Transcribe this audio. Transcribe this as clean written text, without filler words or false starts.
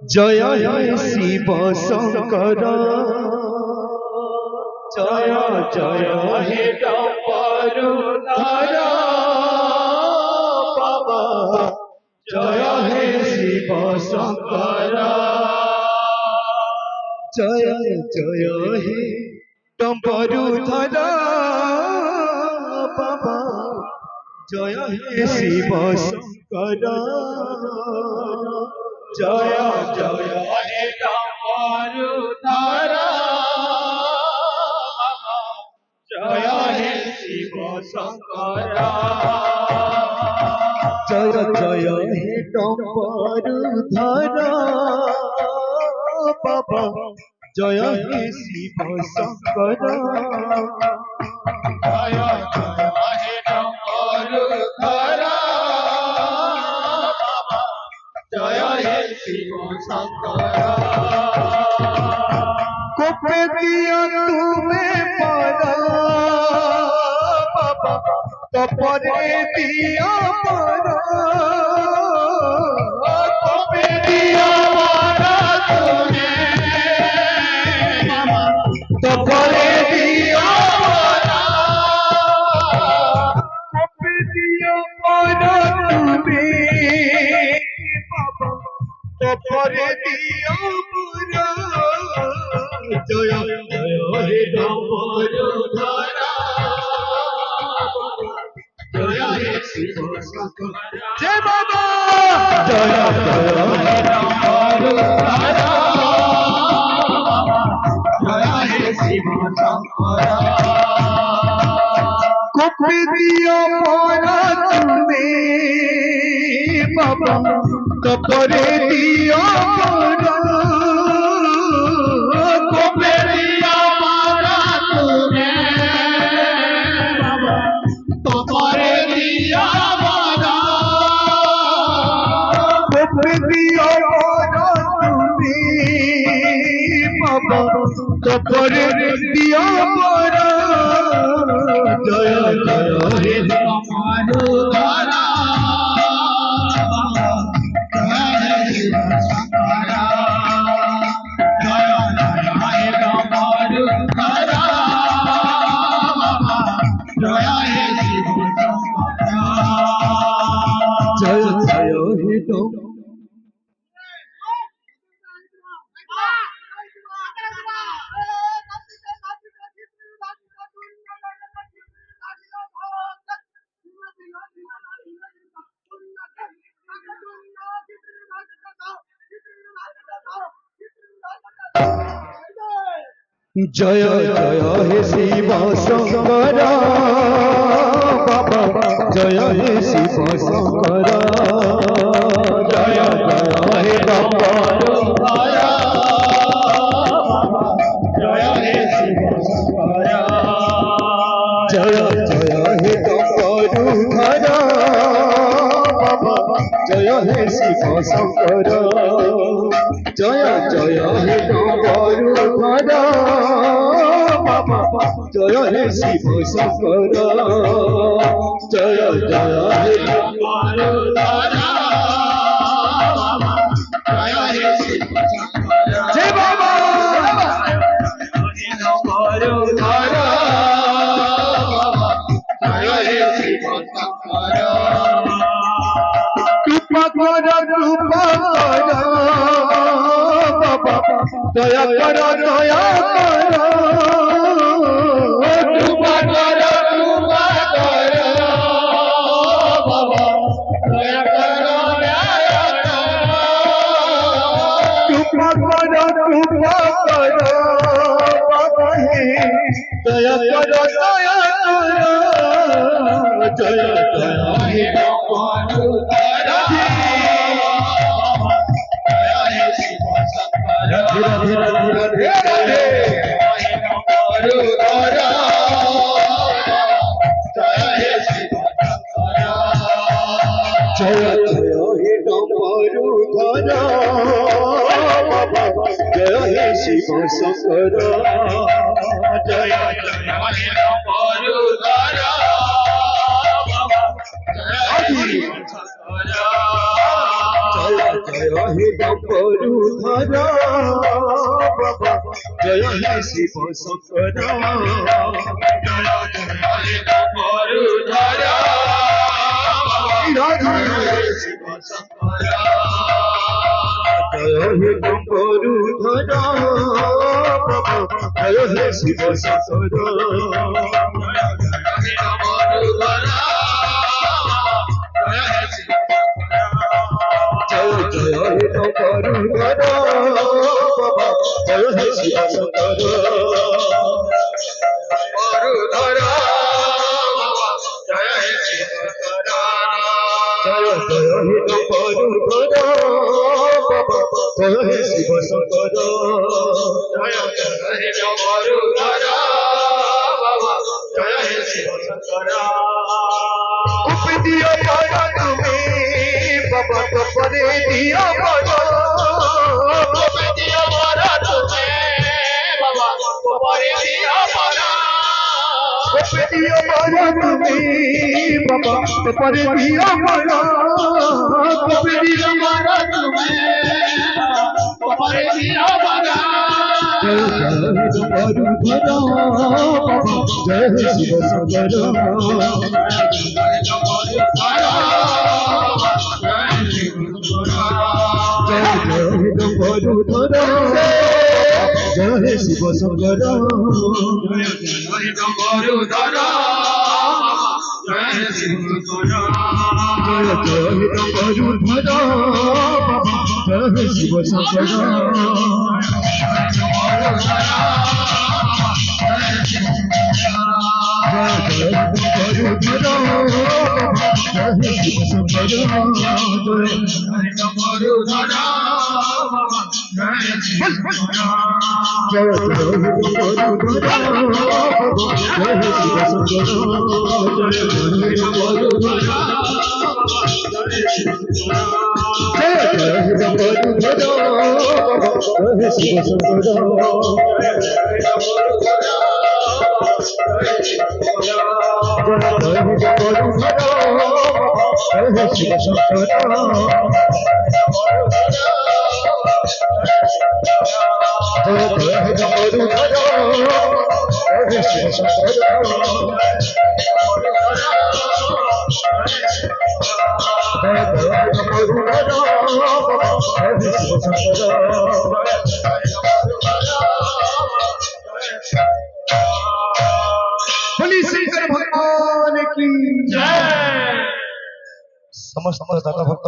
জয় হে শিব শঙ্কর জয় জয় হে ডম্বরুধর বাবা জয় হে শিব শঙ্কর জয় জয় হে ডম্বরুধর বাবা জয় হে শিব শঙ্কর জয় জয় হে ডম্বরুধর জয় হে শিব শঙ্কর জয় জয় হে ডম্বরুধর বাবা জয় হে শিব শঙ্কর জয় জয় হে ডম্বরুধর বাবা জয় হে শিব শঙ্কর কোপে দিয়া তুমি পারা বাবা তপরে দিয়া পারা কোপে দিয়া পারা তুমি বাবা তপরে দিয়া পারা কোপে দিয়া পারা তুমি বাবা তপরে দিয়া পারা জয় জয় হে ডম্বরুধর জয় হে শিব শঙ্কর জয় বাবা জয় জয় হে ডম্বরুধর জয় হে শিব শঙ্কর কোপে দিয়া পারা তুমি বাবা তপরে দিয়া পারা তপরে দিয়া পারা জয় জয় হে ডম্বরুধর জয় হে শিব শঙ্কর জয় জয় হে ডম্বরুধর জয় হে শিব শঙ্কর জয় জয় হে জয় জয় হে শিব শঙ্কর বাবা জয় হে শিব শঙ্কর জয় জয় হে ডম্বরুধর জয় হে শিব শঙ্কর জয় জয় হে ডম্বরুধর বাবা জয় হে শিব শঙ্কর জয় জয় হে ডম্বরুধর বাবা জয় হে শিব শঙ্কর জয় জয় হে ডম্বরুধর বাবা জয় হে শিব শঙ্কর জয় বাবা ডম্বরুধর বাবা জয় হে শিব শঙ্কর কৃপা কর কৃপা কর দয়া কর দয়া কর কৃপা কর কৃপা কর বাবা দয়া কর দয়া কর কৃপা কর কৃপা কর বাবা হে দয়া কর দয়া কর জয় জয় হে ডম্বরুধর ধীরে ধীরে ধীরে ধীরে ডম্বরুধর জয় হে শিব শঙ্কর জয় জয় হে ডম্বরুধর জয় হে শিব শঙ্কর জয় জয় হে ডম্বরুধর জয় হে শিব শঙ্কর जय हे डम्बरुधर बाबा जय हे शिव शंकर जय हे डम्बरुधर बाबा जय हे शिव शंकर जय हे डम्बरुधर बाबा जय हे शिव शंकर जय हे डम्बरुधर बाबा जय हे शिव शंकर डम्बरुधर बाबा जय हे शिव शंकर जय हे डम्बरुधर बाबा जय हे शिव शंकर जय हे डम्बरुधर बाबा जय हे शिव शंकर उपदिया पाया तुम्हें बाबा तो परे दिया बड़ा उपदिया पाया तुम्हें बाबा तो परे दिया बड़ा उपदिया पाया तुम्हें बाबा तो परे दिया बड़ा उपदिया पाया तुम्हें तो परे दिया बड़ा जय हे शिव शंकर जय हे डम्बरुधर जय हे शिव शंकर जय हे डम्बरुधर जय हे शिव शंकर जय हे डम्बरुधर जय हे शिव शंकर शंकर भगवान की जय। समस्त दादा भक्त